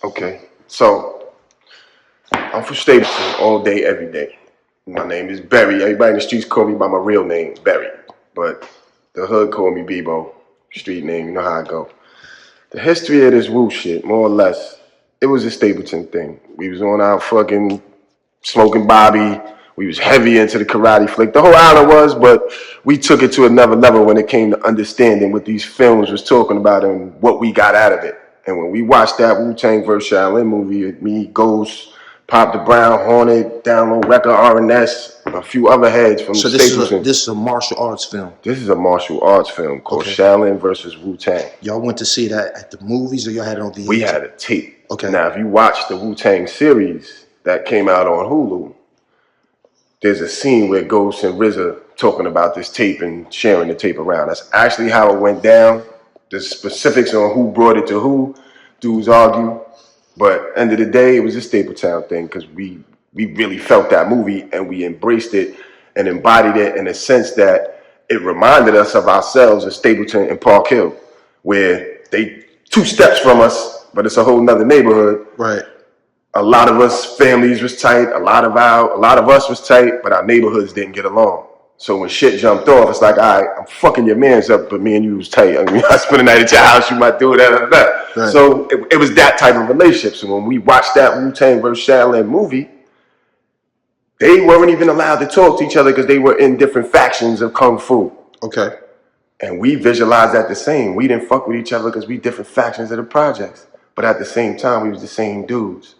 Okay, so I'm from Stapleton all day, every day. My name is Berry. Everybody in the streets call me by my real name, Berry. But the hood call me Bebo. Street name, you know how I go. The history of this Wu shit, more or less, it was a Stapleton thing. We was on our fucking smoking Bobby. We was heavy into the karate flick. The whole island was, but we took it to another level when it came to understanding what these films was talking about and what we got out of it. And when we watched that Wu Tang vs. Shaolin movie, me, Ghost, Pop the Brown, Hornet, Download Record, R&S, a few other heads from Stapleton. So this is a martial arts film? This is a martial arts film called Shaolin vs. Wu Tang. Y'all went to see that at the movies or y'all had it on VHS? We had a tape. Okay. Now, if you watch the Wu Tang series that came out on Hulu, there's a scene where Ghost and RZA talking about this tape and sharing the tape around. That's actually how it went down. The specifics on who brought it to who, dudes argue. But end of the day, it was a Stapleton thing because we really felt that movie and we embraced it and embodied it in a sense that it reminded us of ourselves as Stapleton and Park Hill, where they 2 steps from us, but it's a whole nother neighborhood. Right. A lot of us families was tight, a lot of us was tight, but our neighborhoods didn't get along. So when shit jumped off, it's like, all right, I'm fucking your mans up, but me and you was tight. I mean, I spend the night at your house, you might do that. Right. So it was that type of relationship. So when we watched that Wu Tang vs. Shaolin movie, they weren't even allowed to talk to each other because they were in different factions of Kung Fu. Okay. And we visualized that the same. We didn't fuck with each other because we different factions of the projects. But at the same time, we was the same dudes.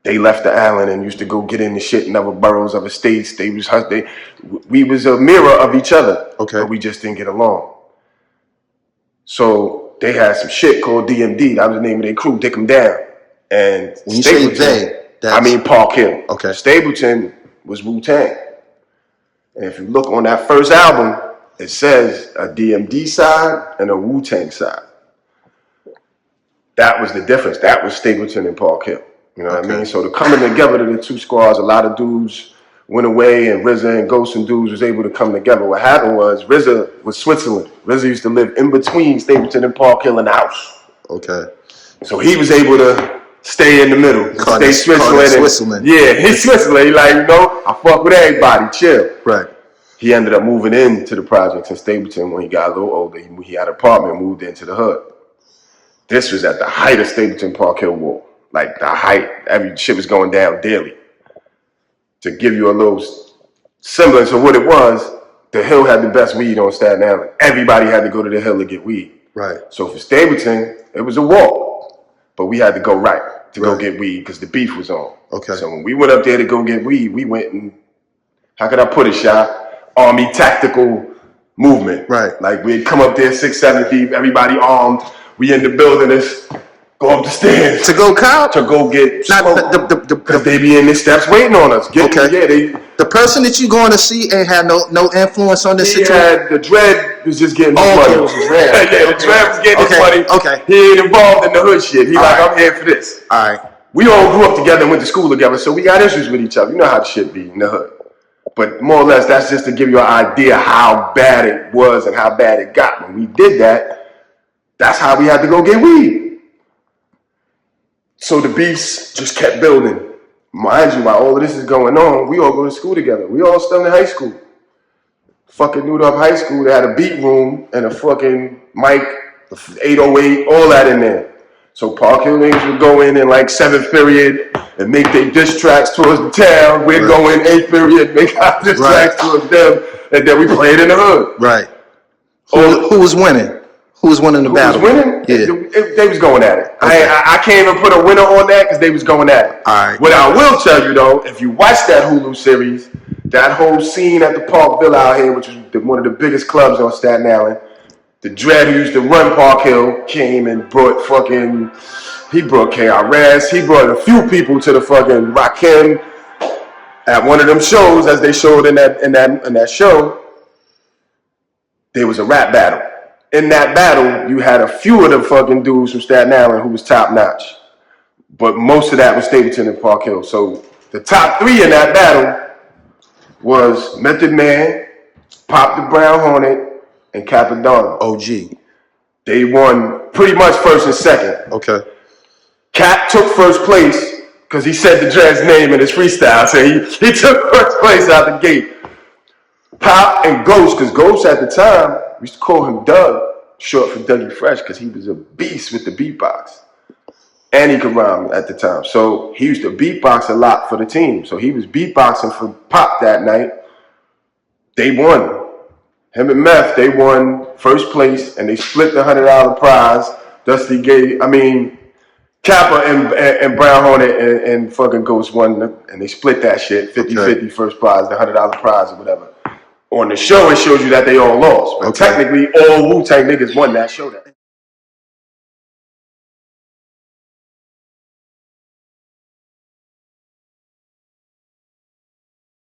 They left the island and used to go get in the shit in other boroughs, other states. We was a mirror of each other, but we just didn't get along. So they had some shit called DMD. That was the name of their crew, Dick 'em Down. And when you say they, I mean Park Hill. Okay. Stapleton was Wu Tang. And if you look on that first album, it says a DMD side and a Wu Tang side. That was the difference. That was Stapleton and Park Hill. You know what I mean? So the coming together of the 2 squads, a lot of dudes went away and RZA and Ghost and dudes was able to come together. What happened was RZA was Switzerland. RZA used to live in between Stapleton and Park Hill in the house. Okay. So he was able to stay in the middle. Stay Switzerland. Yeah, he's Switzerland. He like, you know, I fuck with everybody, chill. Right. He ended up moving into the projects in Stapleton when he got a little older. He had an apartment, moved into the hood. This was at the height of Stapleton Park Hill War. Like the height, every shit was going down daily. To give you a little semblance of what it was, the Hill had the best weed on Staten Island. Everybody had to go to the Hill to get weed. Right. So for Stapleton, it was a walk, but we had to go right to go get weed because the beef was on. Okay. So when we went up there to go get weed, we went and, how could I put it, Shy? Army tactical movement. Right. Like we'd come up there 6, 7 deep, everybody armed. We in the building, go up the stairs. To go cop? To go get smoke. Because they be in the steps waiting on us. The person that you going to see ain't had no influence on this situation? The dread was just getting his money. The dread was getting his money. Okay. He ain't involved in the hood shit. He like, I'm here for this. All right. We all grew up together and went to school together, so we got issues with each other. You know how the shit be in the hood. But more or less, that's just to give you an idea how bad it was and how bad it got. When we did that, that's how we had to go get weed. So the beefs just kept building. Mind you, while all of this is going on, we all go to school together. We all still in high school. Fucking New Up High School, they had a beat room and a fucking mic, 808, all that in there. So Park Hill niggas would go in like 7th period and make their diss tracks towards the town. We'd go in 8th period, make our diss tracks towards them, and then we played in the hood. Right. Who was winning? Who was winning the battle? Who was winning? Yeah. They was going at it. Okay. I can't even put a winner on that because they was going at it. All right. What I will tell you though, if you watch that Hulu series, that whole scene at the Park Villa out here, which was one of the biggest clubs on Staten Island, the dread who used to run Park Hill came and brought he brought KRS, he brought a few people to the fucking Rakim at one of them shows, as they showed in that show. There was a rap battle. In that battle, you had a few of the fucking dudes from Staten Island who was top notch. But most of that was Stapleton and Park Hill. So the top 3 in that battle was Method Man, Pop the Brown Hornet, and Capadonna. OG. They won pretty much first and second. Okay. Cap took first place because he said the Dread's name in his freestyle. So he took first place out the gate. Pop and Ghost, because Ghost at the time, we used to call him Doug, short for Dougie Fresh, because he was a beast with the beatbox. And he could rhyme at the time. So he used to beatbox a lot for the team. So he was beatboxing for Pop that night. They won. Him and Meth, they won first place, and they split the $100 prize. Dusty gave, Kappa and Brown Hornet and fucking Ghost won, and they split that shit, 50-50 first prize, the $100 prize or whatever. On the show, it shows you that they all lost. But technically, all Wu Tang niggas won that show.